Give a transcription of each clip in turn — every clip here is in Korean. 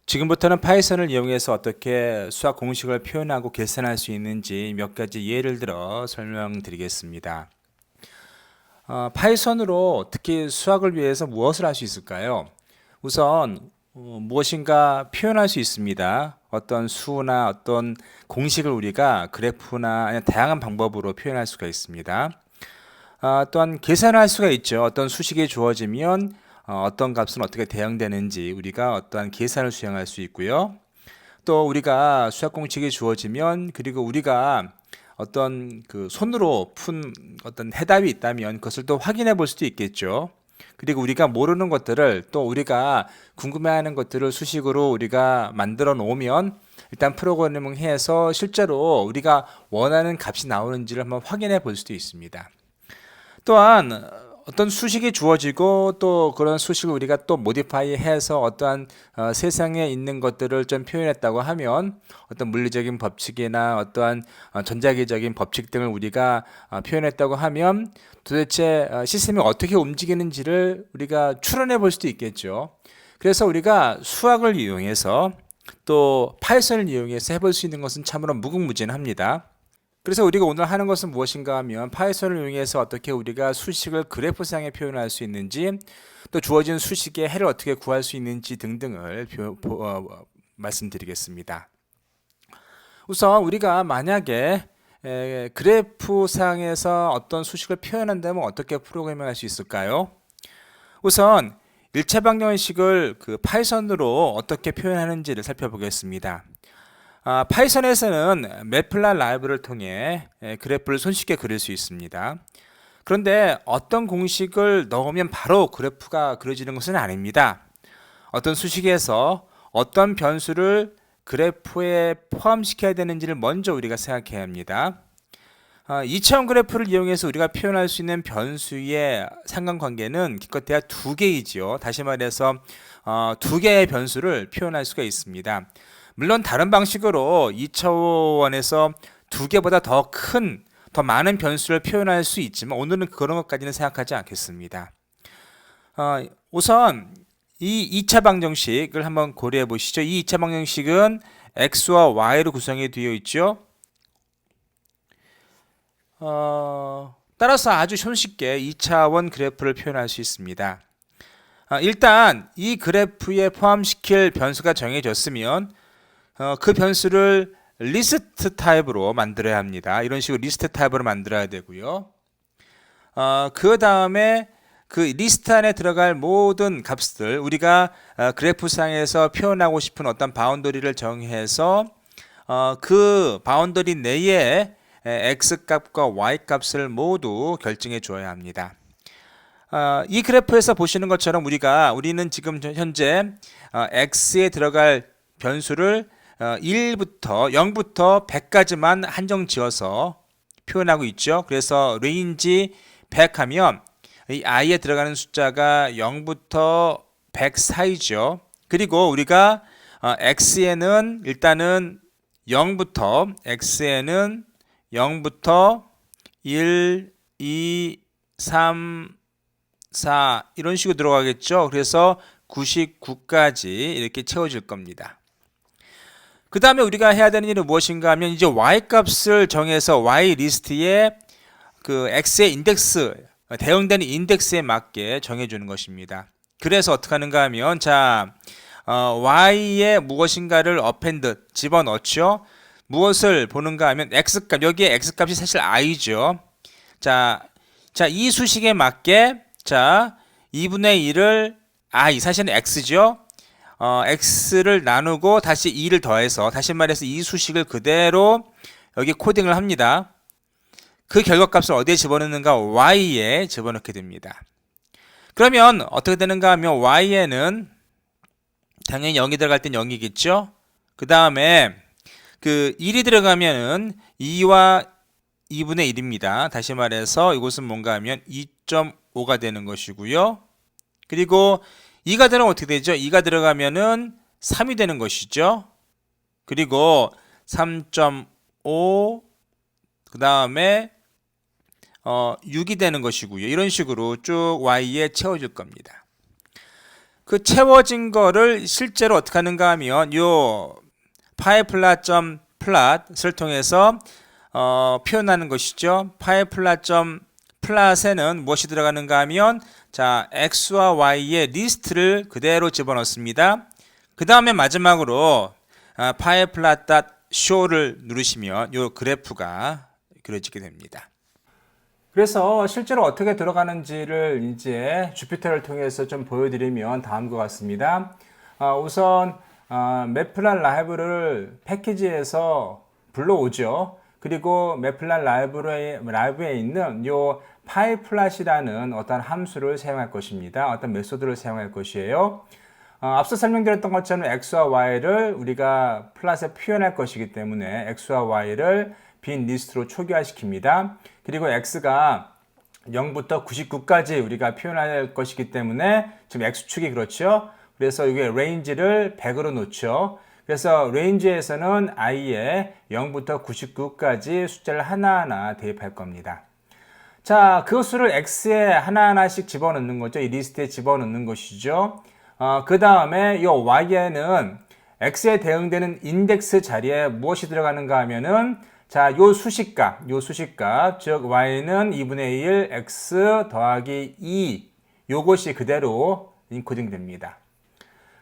지금부터는 파이썬을 이용해서 어떻게 수학 공식을 표현하고 계산할 수 있는지 몇 가지 예를 들어 설명드리겠습니다. 파이썬으로 특히 수학을 위해서 무엇을 할 수 있을까요? 우선 무엇인가 표현할 수 있습니다. 어떤 수나 어떤 공식을 우리가 그래프나 아니면 다양한 방법으로 표현할 수가 있습니다. 또한 계산할 수가 있죠. 어떤 수식이 주어지면 어떤 값은 어떻게 대응되는지 우리가 어떠한 계산을 수행할 수 있고요. 또 우리가 수학 공식이 주어지면 그리고 우리가 어떤 그 손으로 푼 어떤 해답이 있다면 그것을 또 확인해 볼 수도 있겠죠. 그리고 우리가 모르는 것들을 또 우리가 궁금해하는 것들을 수식으로 우리가 만들어 놓으면 일단 프로그래밍 해서 실제로 우리가 원하는 값이 나오는지를 한번 확인해 볼 수도 있습니다. 또한 어떤 수식이 주어지고 또 그런 수식을 우리가 또 모디파이 해서 어떠한 세상에 있는 것들을 좀 표현했다고 하면 어떤 물리적인 법칙이나 어떠한 전자기적인 법칙 등을 우리가 표현했다고 하면 도대체 시스템이 어떻게 움직이는지를 우리가 추론해 볼 수도 있겠죠. 그래서 우리가 수학을 이용해서 또 파이썬을 이용해서 해볼 수 있는 것은 참으로 무궁무진합니다. 그래서 우리가 오늘 하는 것은 무엇인가 하면 파이썬을 이용해서 어떻게 우리가 수식을 그래프상에 표현할 수 있는지 또 주어진 수식의 해를 어떻게 구할 수 있는지 등등을 말씀드리겠습니다. 우선 우리가 만약에 그래프상에서 어떤 수식을 표현한다면 어떻게 프로그래밍 할 수 있을까요? 우선 일체 방정식을 그 파이썬으로 어떻게 표현하는지를 살펴보겠습니다. 파이썬에서는 매플란 라이브를 통해 그래프를 손쉽게 그릴 수 있습니다. 그런데 어떤 공식을 넣으면 바로 그래프가 그려지는 것은 아닙니다. 어떤 수식에서 어떤 변수를 그래프에 포함시켜야 되는지를 먼저 우리가 생각해야 합니다. 2차원 그래프를 이용해서 우리가 표현할 수 있는 변수의 상관관계는 기껏해야 두 개이지요. 다시 말해서 두 개의 변수를 표현할 수가 있습니다. 물론 다른 방식으로 2차원에서 두 개보다 더 큰, 더 많은 변수를 표현할 수 있지만 오늘은 그런 것까지는 생각하지 않겠습니다. 우선 이 2차 방정식을 한번 고려해 보시죠. 이 2차 방정식은 x와 y로 구성이 되어 있죠. 따라서 아주 손쉽게 2차원 그래프를 표현할 수 있습니다. 일단 이 그래프에 포함시킬 변수가 정해졌으면 그 변수를 리스트 타입으로 만들어야 합니다. 이런 식으로 리스트 타입으로 만들어야 되고요. 그 다음에 그 리스트 안에 들어갈 모든 값들 우리가 그래프상에서 표현하고 싶은 어떤 바운더리를 정해서 그 바운더리 내에 x 값과 y 값을 모두 결정해 줘야 합니다. 이 그래프에서 보시는 것처럼 우리는 지금 현재 x에 들어갈 변수를 1부터 0부터 100까지만 한정 지어서 표현하고 있죠. 그래서 레인지 100 하면 이 i에 들어가는 숫자가 0부터 100 사이죠. 그리고 우리가 x에는 일단은 0부터 x에는 0부터 1, 2, 3, 4 이런 식으로 들어가겠죠. 그래서 99까지 이렇게 채워질 겁니다. 그 다음에 우리가 해야 되는 일은 무엇인가 하면 이제 y값을 정해서 y리스트에 그 x의 인덱스, 대응되는 인덱스에 맞게 정해주는 것입니다. 그래서 어떻게 하는가 하면 y에 무엇인가를 append 집어넣죠. 무엇을 보는가 하면 x값, 여기에 x값이 사실 i죠. 이 수식에 맞게 2분의 1을 i, 사실은 x죠. x를 나누고 다시 2를 더해서 다시 말해서 이 수식을 그대로 여기 코딩을 합니다. 그 결과값을 어디에 집어넣는가? y에 집어넣게 됩니다. 그러면 어떻게 되는가 하면 y에는 당연히 0이 들어갈 땐 0이겠죠. 그 다음에 그 1이 들어가면은 2와 2분의 1입니다. 다시 말해서 이것은 뭔가 하면 2.5가 되는 것이고요. 그리고 2가 들어가면 어떻게 되죠? 2가 들어가면은 3이 되는 것이죠. 그리고 3.5 그 다음에 6이 되는 것이고요. 이런 식으로 쭉 y에 채워줄 겁니다. 그 채워진 거를 실제로 어떻게 하는가 하면 요 pyplot.plot을 통해서 표현하는 것이죠. pyplot.plot에는 무엇이 들어가는가 하면 자, x와 y의 리스트를 그대로 집어넣습니다. 그 다음에 마지막으로 pyplot.show를 누르시면 요 그래프가 그려지게 됩니다. 그래서 실제로 어떻게 들어가는지를 이제 주피터를 통해서 좀 보여드리면 다음과 같습니다. 우선 매플란 라이브를 패키지에서 불러오죠. 그리고 매플란 라이브에 있는 요 pyplot이라는 어떤 함수를 사용할 것입니다. 어떤 메소드를 사용할 것이에요. 앞서 설명드렸던 것처럼 x와 y를 우리가 플롯에 표현할 것이기 때문에 x와 y를 빈 리스트로 초기화시킵니다. 그리고 x가 0부터 99까지 우리가 표현할 것이기 때문에 지금 x축이 그렇죠. 그래서 이게 레인지를 100으로 놓죠. 그래서 레인지에서는 i에 0부터 99까지 숫자를 하나하나 대입할 겁니다. 자, 그 수를 x에 하나하나씩 집어넣는 거죠. 이 리스트에 집어넣는 것이죠. 그 다음에 이 y에는 x에 대응되는 인덱스 자리에 무엇이 들어가는가 하면은 자, 요 수식값, 즉 y는 2분의 1 x 더하기 2 요것이 그대로 인코딩 됩니다.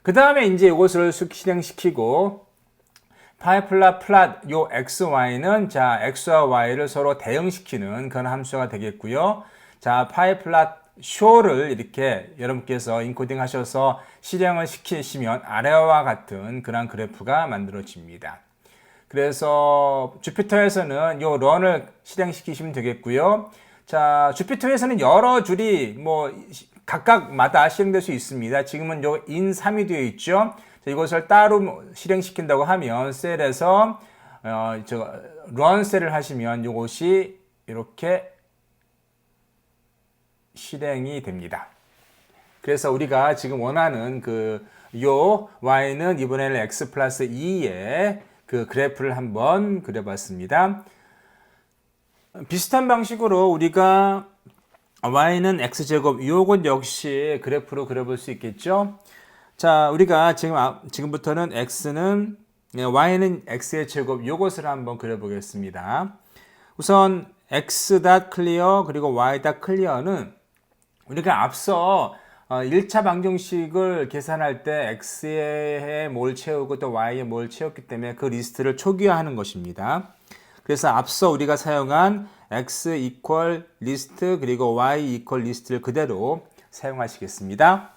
그 다음에 이제 이것을 실행시키고 pyplot 요 xy는 자, x와 y를 서로 대응시키는 그런 함수가 되겠고요. 자, pyplot show를 이렇게 여러분께서 인코딩 하셔서 실행을 시키시면 아래와 같은 그런 그래프가 만들어집니다. 그래서 주피터에서는 요 런을 실행시키시면 되겠고요. 자, 주피터에서는 여러 줄이 뭐 각각마다 실행될 수 있습니다. 지금은 요 in3이 되어 있죠. 자, 이것을 따로 실행시킨다고 하면 셀에서 run 셀을 하시면 이것이 이렇게 실행이 됩니다. 그래서 우리가 지금 원하는 요 y는 2분의 1 x 플러스 2의 그 그래프를 한번 그려봤습니다. 비슷한 방식으로 우리가 y는 x제곱 요것 역시 그래프로 그려볼 수 있겠죠. 자, 우리가 지금부터는 y는 x의 제곱 요것을 한번 그려보겠습니다. 우선 x.clear 그리고 y.clear는 우리가 앞서 1차 방정식을 계산할 때 x에 뭘 채우고 또 y에 뭘 채웠기 때문에 그 리스트를 초기화하는 것입니다. 그래서 앞서 우리가 사용한 x equal list 그리고 y equal list를 그대로 사용하시겠습니다.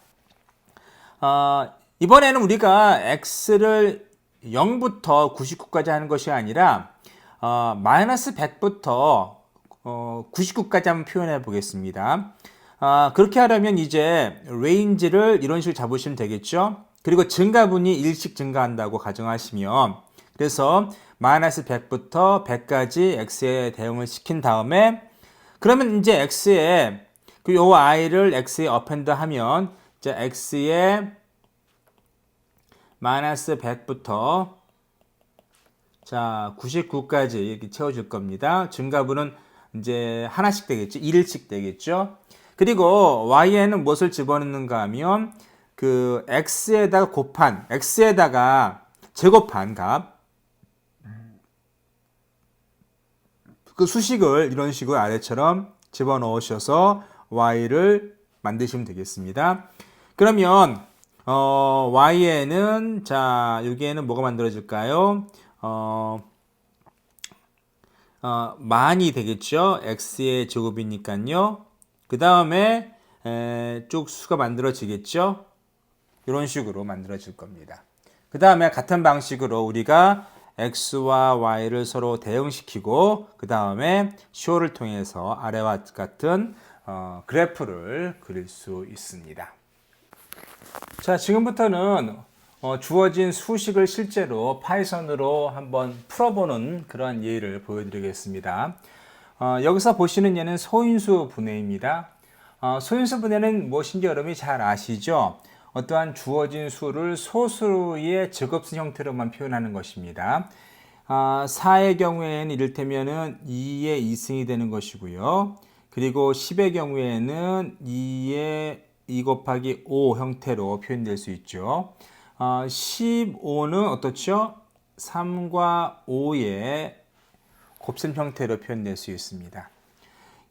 이번에는 우리가 x를 0부터 99까지 하는 것이 아니라 마이너스 100부터 99까지 한번 표현해 보겠습니다. 그렇게 하려면 이제 레인지를 이런 식으로 잡으시면 되겠죠. 그리고 증가분이 1씩 증가한다고 가정하시면 그래서 마이너스 100부터 100까지 x에 대응을 시킨 다음에 그러면 이제 x에 요 i를 x에 어펜드 하면 이제 x에 마이너스 100부터 자 99까지 이렇게 채워줄 겁니다. 증가분은 이제 하나씩 되겠죠. 1씩 되겠죠. 그리고 y에는 무엇을 집어넣는가 하면 그 x에다가 x에다가 제곱한 값 그 수식을 이런 식으로 아래처럼 집어넣으셔서 y를 만드시면 되겠습니다. 그러면 y에는 자 여기에는 뭐가 만들어질까요? 만이 되겠죠. x의 제곱이니까요. 그 다음에 쭉 수가 만들어지겠죠. 이런 식으로 만들어질 겁니다. 그 다음에 같은 방식으로 우리가 x와 y를 서로 대응시키고 그 다음에 show를 통해서 아래와 같은 그래프를 그릴 수 있습니다. 자, 지금부터는 주어진 수식을 실제로 파이썬으로 한번 풀어보는 그런 예를 보여드리겠습니다. 여기서 보시는 얘는 소인수 분해입니다. 소인수 분해는 무엇인지 여러분이 잘 아시죠? 어떠한 주어진 수를 소수의 제곱수 형태로만 표현하는 것입니다. 4의 경우에는 이를테면은 2의 2승이 되는 것이고요. 그리고 10의 경우에는 2의 2 곱하기 5 형태로 표현될 수 있죠. 15는 어떻죠? 3과 5의 곱셈 형태로 표현될 수 있습니다.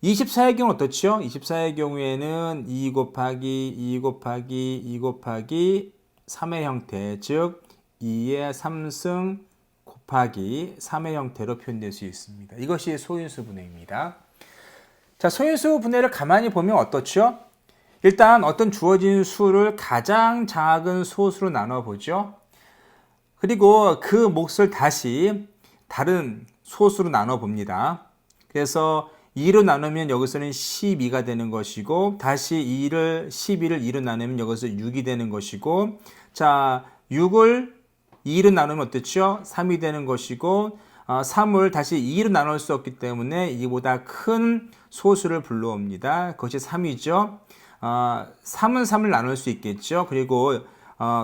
24의 경우 어떻죠? 24의 경우에는 2 곱하기 2 곱하기 2 곱하기 3의 형태, 즉 2의 3승 곱하기 3의 형태로 표현될 수 있습니다. 이것이 소인수 분해입니다. 자, 소인수 분해를 가만히 보면 어떻죠? 일단 어떤 주어진 수를 가장 작은 소수로 나눠보죠. 그리고 그 몫을 다시 다른 소수로 나눠봅니다. 그래서 2로 나누면 여기서는 12가 되는 것이고, 다시 12를 2로 나누면 여기서 6이 되는 것이고, 자, 6을 2로 나누면 어떻죠? 3이 되는 것이고, 3을 다시 2로 나눌 수 없기 때문에 이보다 큰 소수를 불러옵니다. 그것이 3이죠. 3은 3을 나눌 수 있겠죠. 그리고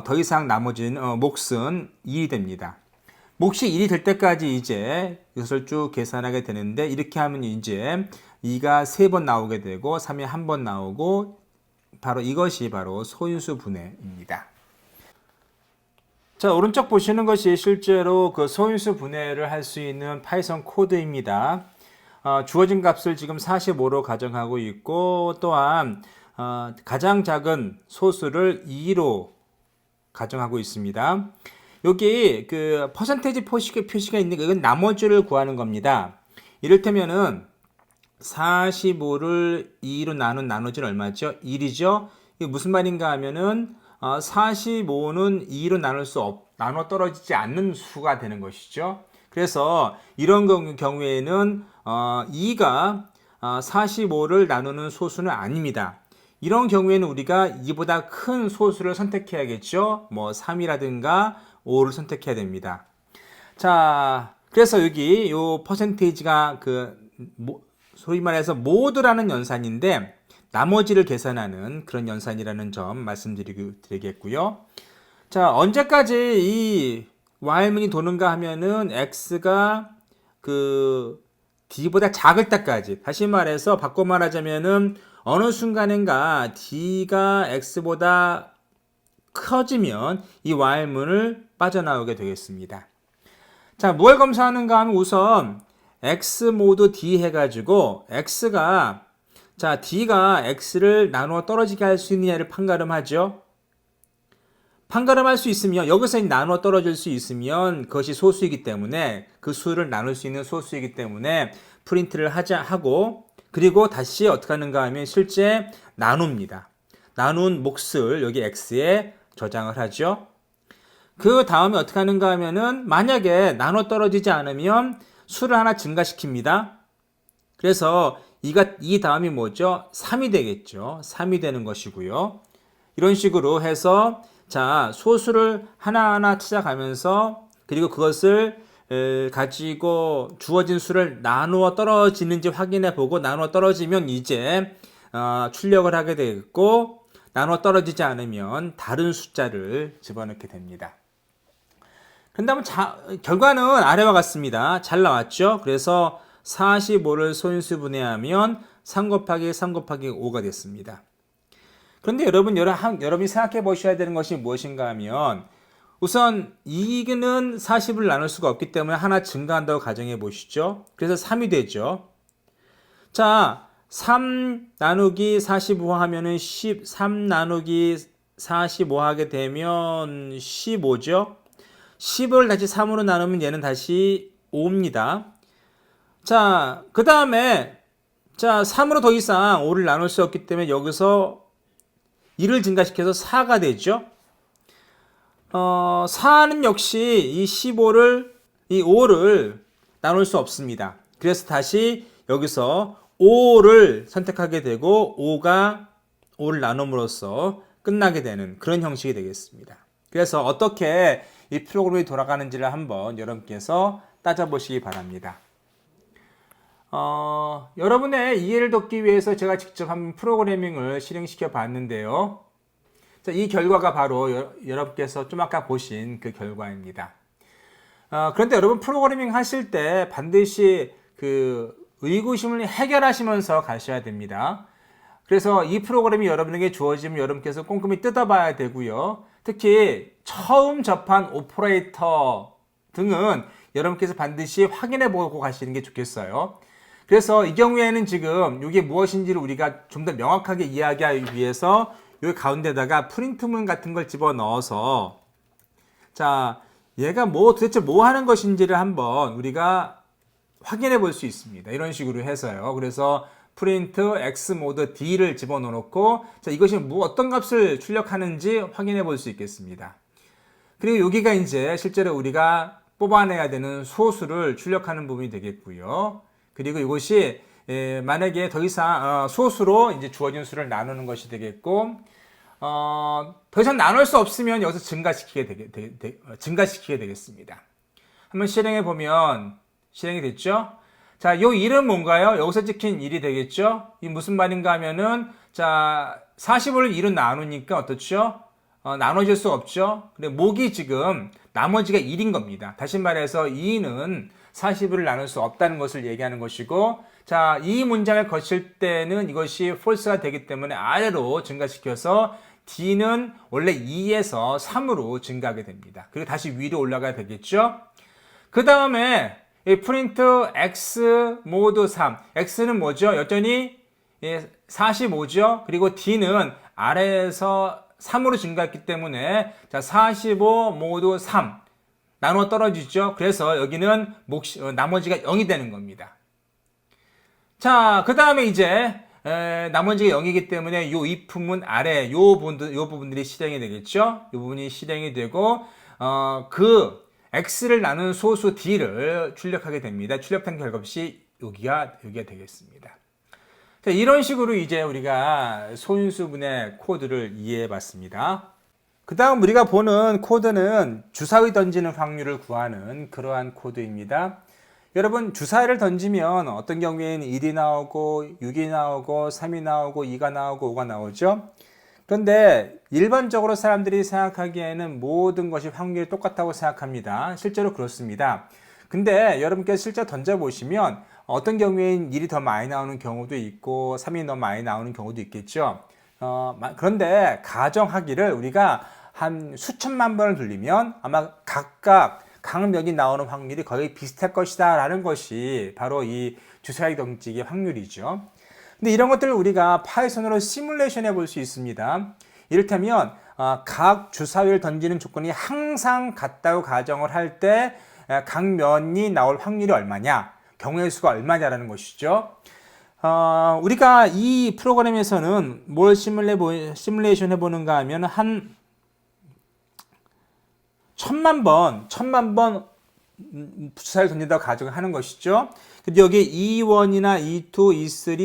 더 이상 나머지는 몫은 1이 됩니다. 몫이 1이 될 때까지 이제 이것을 쭉 계산하게 되는데, 이렇게 하면 이제 2가 3번 나오게 되고 3이 1번 나오고, 바로 이것이 바로 소인수 분해입니다. 자, 오른쪽 보시는 것이 실제로 그 소인수 분해를 할 수 있는 파이썬 코드입니다. 주어진 값을 지금 45로 가정하고 있고, 또한 가장 작은 소수를 2로 가정하고 있습니다. 여기 그 퍼센테이지 표시가 있는 거, 이건 나머지를 구하는 겁니다. 이를테면은 45를 2로 나눈 나머지는 얼마죠? 1이죠. 이게 무슨 말인가 하면은 45는 2로 나눠 떨어지지 않는 수가 되는 것이죠. 그래서 이런 경우에는 2가 45를 나누는 소수는 아닙니다. 이런 경우에는 우리가 이보다 큰 소수를 선택해야겠죠. 뭐 3이라든가 5를 선택해야 됩니다. 자, 그래서 여기 요 퍼센테이지가 소위 말해서 모드라는 연산인데, 나머지를 계산하는 그런 연산이라는 점 말씀드리겠고요. 자, 언제까지 이 while문이 도는가 하면은 x가 그 d보다 작을 때까지, 다시 말해서 바꿔 말하자면은 어느 순간인가 d가 x보다 커지면 이 while문을 빠져나오게 되겠습니다. 자, 무엇을 검사하는가 하면 우선 x 모드 d 해가지고 x가, 자, d가 x를 나누어 떨어지게 할 수 있느냐를 판가름하죠. 판가름할 수 있으면, 여기서 나누어 떨어질 수 있으면 그것이 소수이기 때문에, 그 수를 나눌 수 있는 소수이기 때문에 프린트를 하고, 그리고 다시 어떻게 하는가 하면 실제 나눕니다. 나눈 몫을 여기 x에 저장을 하죠. 그 다음에 어떻게 하는가 하면은 만약에 나눠 떨어지지 않으면 수를 하나 증가시킵니다. 그래서 이 다음이 뭐죠? 3이 되겠죠. 3이 되는 것이고요. 이런 식으로 해서, 자, 소수를 하나하나 찾아가면서, 그리고 그것을 가지고 주어진 수를 나누어 떨어지는지 확인해 보고, 나누어 떨어지면 이제 출력을 하게 되겠고, 나누어 떨어지지 않으면 다른 숫자를 집어넣게 됩니다. 그런다면 결과는 아래와 같습니다. 잘 나왔죠? 그래서 45를 소인수 분해하면 3 곱하기 3 곱하기 5가 됐습니다. 그런데 여러분이 생각해 보셔야 되는 것이 무엇인가 하면, 우선 이는 40을 나눌 수가 없기 때문에 하나 증가한다고 가정해 보시죠. 그래서 3이 되죠. 자, 3 나누기 45 하면은 3 나누기 45 하게 되면 15죠. 10을 다시 3으로 나누면 얘는 다시 5입니다. 자, 그 다음에, 자, 3으로 더 이상 5를 나눌 수 없기 때문에 여기서 1을 증가시켜서 4가 되죠. 4는 역시 이 5를 나눌 수 없습니다. 그래서 다시 여기서 5를 선택하게 되고 5를 나눔으로써 끝나게 되는 그런 형식이 되겠습니다. 그래서 어떻게 이 프로그램이 돌아가는지를 한번 여러분께서 따져보시기 바랍니다. 여러분의 이해를 돕기 위해서 제가 직접 한번 프로그래밍을 실행시켜 봤는데요. 자, 이 결과가 바로 여러분께서 좀 아까 보신 그 결과입니다. 그런데 여러분 프로그래밍 하실 때 반드시 그 의구심을 해결하시면서 가셔야 됩니다. 그래서 이 프로그램이 여러분에게 주어지면 여러분께서 꼼꼼히 뜯어봐야 되고요. 특히 처음 접한 오퍼레이터 등은 여러분께서 반드시 확인해 보고 가시는 게 좋겠어요. 그래서 이 경우에는 지금 이게 무엇인지를 우리가 좀 더 명확하게 이야기하기 위해서 여기 가운데다가 프린트문 같은 걸 집어넣어서 자, 얘가 도대체 뭐 하는 것인지를 한번 우리가 확인해 볼 수 있습니다. 이런 식으로 해서요. 그래서 프린트 x 모드 d를 집어넣고 자, 이것이 어떤 값을 출력하는지 확인해 볼 수 있겠습니다. 그리고 여기가 이제 실제로 우리가 뽑아내야 되는 소수를 출력하는 부분이 되겠고요. 그리고 이것이 만약에 더 이상 소수로 이제 주어진 수를 나누는 것이 되겠고 더 이상 나눌 수 없으면 여기서 증가시키게 되겠습니다. 한번 실행해 보면 실행이 됐죠? 자, 요 1은 뭔가요? 여기서 찍힌 1이 되겠죠? 이 무슨 말인가 하면은, 자, 40을 1은 나누니까 어떻죠? 나눠질 수 없죠? 근데 목이 지금 나머지가 1인 겁니다. 다시 말해서 2는 40을 나눌 수 없다는 것을 얘기하는 것이고, 자, 이 문장을 거칠 때는 이것이 false가 되기 때문에 아래로 증가시켜서 D는 원래 2에서 3으로 증가하게 됩니다. 그리고 다시 위로 올라가야 되겠죠? 그 다음에 이 프린트 x 모드 3 x는 뭐죠? 여전히 45죠. 그리고 d는 아래에서 3으로 증가했기 때문에 자, 45 모드 3 나눠 떨어지죠. 그래서 여기는 나머지가 0이 되는 겁니다. 자, 그 다음에 이제 나머지가 0이기 때문에 요 if문 아래 요 부분들이 실행이 되겠죠. 이 부분이 실행이 되고 그 x를 나눈 소수 d를 출력하게 됩니다. 출력한 결과값이 여기가 되겠습니다. 자, 이런 식으로 이제 우리가 소인수분해 코드를 이해해 봤습니다. 그 다음 우리가 보는 코드는 주사위 던지는 확률을 구하는 그러한 코드입니다. 여러분, 주사위를 던지면 어떤 경우에는 1이 나오고 6이 나오고 3이 나오고 2가 나오고 5가 나오죠. 그런데 일반적으로 사람들이 생각하기에는 모든 것이 확률이 똑같다고 생각합니다. 실제로 그렇습니다. 근데 여러분께서 실제 던져보시면 어떤 경우에는 1이 더 많이 나오는 경우도 있고 3이 더 많이 나오는 경우도 있겠죠. 그런데 가정하기를 우리가 한 수천만 번을 돌리면 아마 각각 각명이 나오는 확률이 거의 비슷할 것이다 라는 것이 바로 이 주사위 던지기 확률이죠. 근데 이런 것들을 우리가 파이썬으로 시뮬레이션 해볼 수 있습니다. 이를테면 각 주사위를 던지는 조건이 항상 같다고 가정을 할 때 각 면이 나올 확률이 얼마냐, 경우의 수가 얼마냐라는 것이죠. 우리가 이 프로그램에서는 뭘 시뮬레이션 해보는가 하면 한 1000만 번 주사위를 던진다고 가정을 하는 것이죠. 근데 여기 E1이나 E2, E3,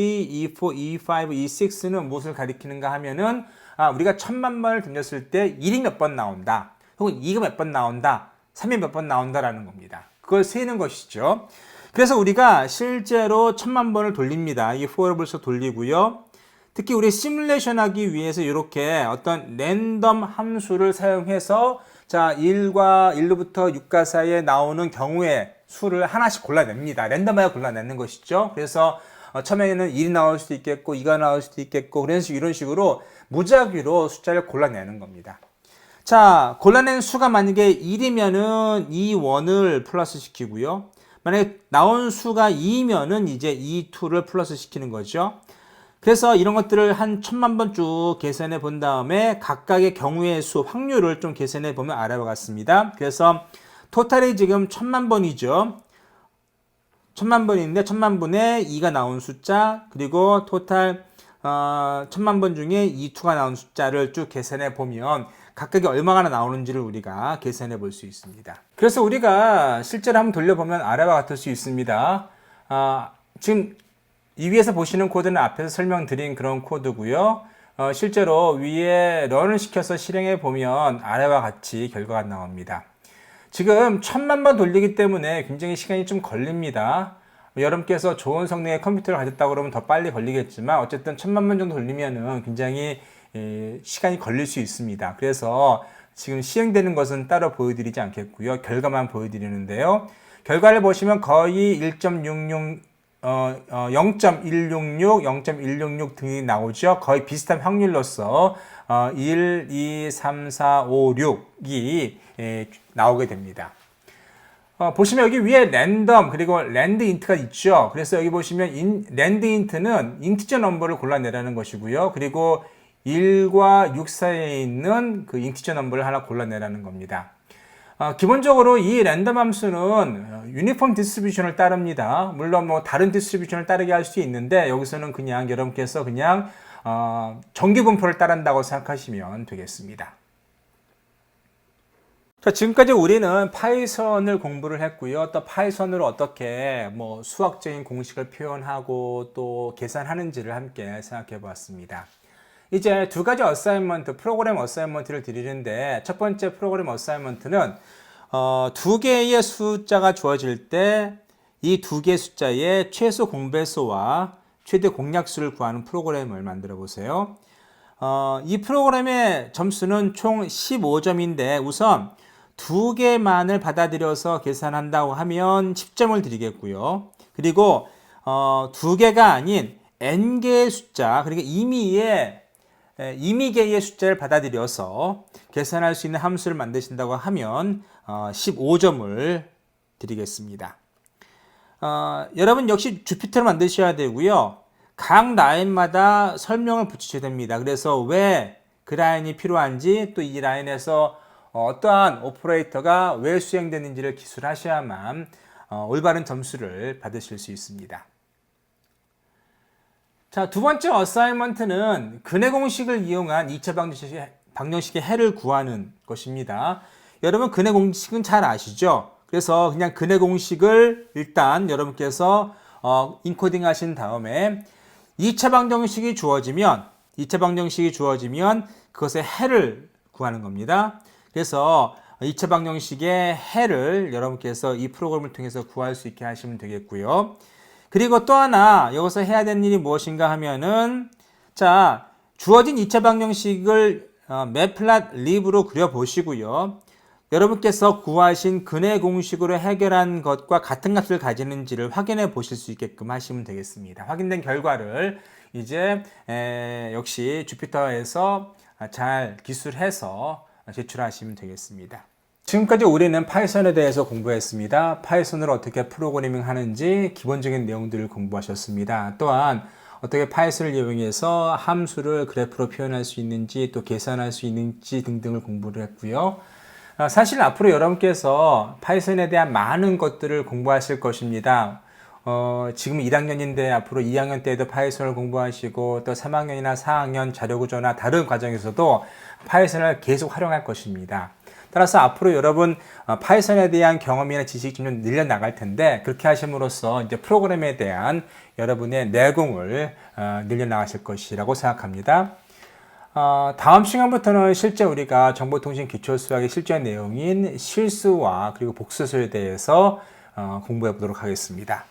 E4, E5, E6는 무엇을 가리키는가 하면은 우리가 1000만 번을 던졌을 때 1이 몇 번 나온다. 혹은 2가 몇 번 나온다. 3이 몇 번 나온다라는 겁니다. 그걸 세는 것이죠. 그래서 우리가 실제로 1000만 번을 돌립니다. 이 포러블스 돌리고요. 특히 우리 시뮬레이션 하기 위해서 이렇게 어떤 랜덤 함수를 사용해서 자, 1부터 6가 사이에 나오는 경우의 수를 하나씩 골라냅니다. 랜덤하게 골라내는 것이죠. 그래서 처음에는 1이 나올 수도 있겠고 2가 나올 수도 있겠고 이런 식으로 무작위로 숫자를 골라내는 겁니다. 자, 골라낸 수가 만약에 1이면은 이 1을 플러스 시키고요. 만약에 나온 수가 2면은 이제 E2를 플러스 시키는 거죠. 그래서 이런 것들을 한 1000만 번 쭉 계산해 본 다음에 각각의 경우의 수, 확률을 좀 계산해 보면 알아보겠습니다. 그래서 토탈이 지금 1000만 번이죠. 1000만 번인데 1000만 분의 2가 나온 숫자, 그리고 토탈 1000만 번 중에 2가 나온 숫자를 쭉 계산해 보면 각각이 얼마나 나오는지를 우리가 계산해 볼 수 있습니다. 그래서 우리가 실제로 한번 돌려보면 아래와 같을 수 있습니다. 지금 이 위에서 보시는 코드는 앞에서 설명드린 그런 코드고요. 실제로 위에 런을 시켜서 실행해 보면 아래와 같이 결과가 나옵니다. 지금 1000만 번 돌리기 때문에 굉장히 시간이 좀 걸립니다. 여러분께서 좋은 성능의 컴퓨터를 가졌다고 그러면 더 빨리 걸리겠지만 어쨌든 1000만 번 정도 돌리면은 굉장히 시간이 걸릴 수 있습니다. 그래서 지금 시행되는 것은 따로 보여드리지 않겠고요. 결과만 보여드리는데요. 결과를 보시면 거의 1.66 0.166, 0.166 등이 나오죠. 거의 비슷한 확률로서 1, 2, 3, 4, 5, 6이 나오게 됩니다. 보시면 여기 위에 랜덤 그리고 랜드 인트가 있죠. 그래서 여기 보시면 랜드 인트는 인티저 넘버를 골라내라는 것이고요. 그리고 1과 6 사이에 있는 그 인티저 넘버를 하나 골라내라는 겁니다. 기본적으로 이 랜덤 함수는 유니폼 디스트리뷰션을 따릅니다. 물론 뭐 다른 디스트리뷰션을 따르게 할 수 있는데 여기서는 그냥 여러분께서 그냥 정규 분포를 따른다고 생각하시면 되겠습니다. 자, 지금까지 우리는 파이썬을 공부를 했고요. 또 파이썬으로 어떻게 뭐 수학적인 공식을 표현하고 또 계산하는지를 함께 생각해 보았습니다. 이제 두 가지 어사이먼트, 프로그램 어사이먼트를 드리는데 첫 번째 프로그램 어사이먼트는 두 개의 숫자가 주어질 때 이 두 개의 숫자의 최소 공배수와 최대 공약수를 구하는 프로그램을 만들어 보세요. 이 프로그램의 점수는 총 15점인데 우선 두 개만을 받아들여서 계산한다고 하면 10점을 드리겠고요. 그리고 두 개가 아닌 n개의 숫자, 그러니까 임의계의 숫자를 받아들여서 계산할 수 있는 함수를 만드신다고 하면 15점을 드리겠습니다. 여러분 역시 주피터를 만드셔야 되고요. 각 라인마다 설명을 붙이셔야 됩니다. 그래서 왜 그 라인이 필요한지 또 이 라인에서 어떠한 오퍼레이터가 왜 수행되는지를 기술하셔야만 올바른 점수를 받으실 수 있습니다. 자, 두 번째 어사이먼트는 근해 공식을 이용한 2차 방정식의 해를 구하는 것입니다. 여러분 근해 공식은 잘 아시죠? 그래서 그냥 근해 공식을 일단 여러분께서 인코딩 하신 다음에 2차 방정식이 주어지면 그것의 해를 구하는 겁니다. 그래서 2차 방정식의 해를 여러분께서 이 프로그램을 통해서 구할 수 있게 하시면 되겠고요. 그리고 또 하나 여기서 해야 되는 일이 무엇인가 하면은 자, 주어진 2차 방정식을 매플랫립으로 그려보시고요. 여러분께서 구하신 근해 공식으로 해결한 것과 같은 값을 가지는지를 확인해 보실 수 있게끔 하시면 되겠습니다. 확인된 결과를 이제 역시 주피터에서 잘 기술해서 제출하시면 되겠습니다. 지금까지 우리는 파이썬에 대해서 공부했습니다. 파이썬으로 어떻게 프로그래밍 하는지 기본적인 내용들을 공부하셨습니다. 또한 어떻게 파이썬을 이용해서 함수를 그래프로 표현할 수 있는지 또 계산할 수 있는지 등등을 공부를 했고요. 사실 앞으로 여러분께서 파이썬에 대한 많은 것들을 공부하실 것입니다. 지금 1학년인데 앞으로 2학년 때에도 파이썬을 공부하시고 또 3학년이나 4학년 자료구조나 다른 과정에서도 파이썬을 계속 활용할 것입니다. 따라서 앞으로 여러분 파이썬에 대한 경험이나 지식이 좀 늘려나갈 텐데 그렇게 하심으로써 이제 프로그램에 대한 여러분의 내공을 늘려나가실 것이라고 생각합니다. 다음 시간부터는 실제 우리가 정보통신 기초수학의 실제 내용인 실수와 그리고 복수수에 대해서 공부해 보도록 하겠습니다.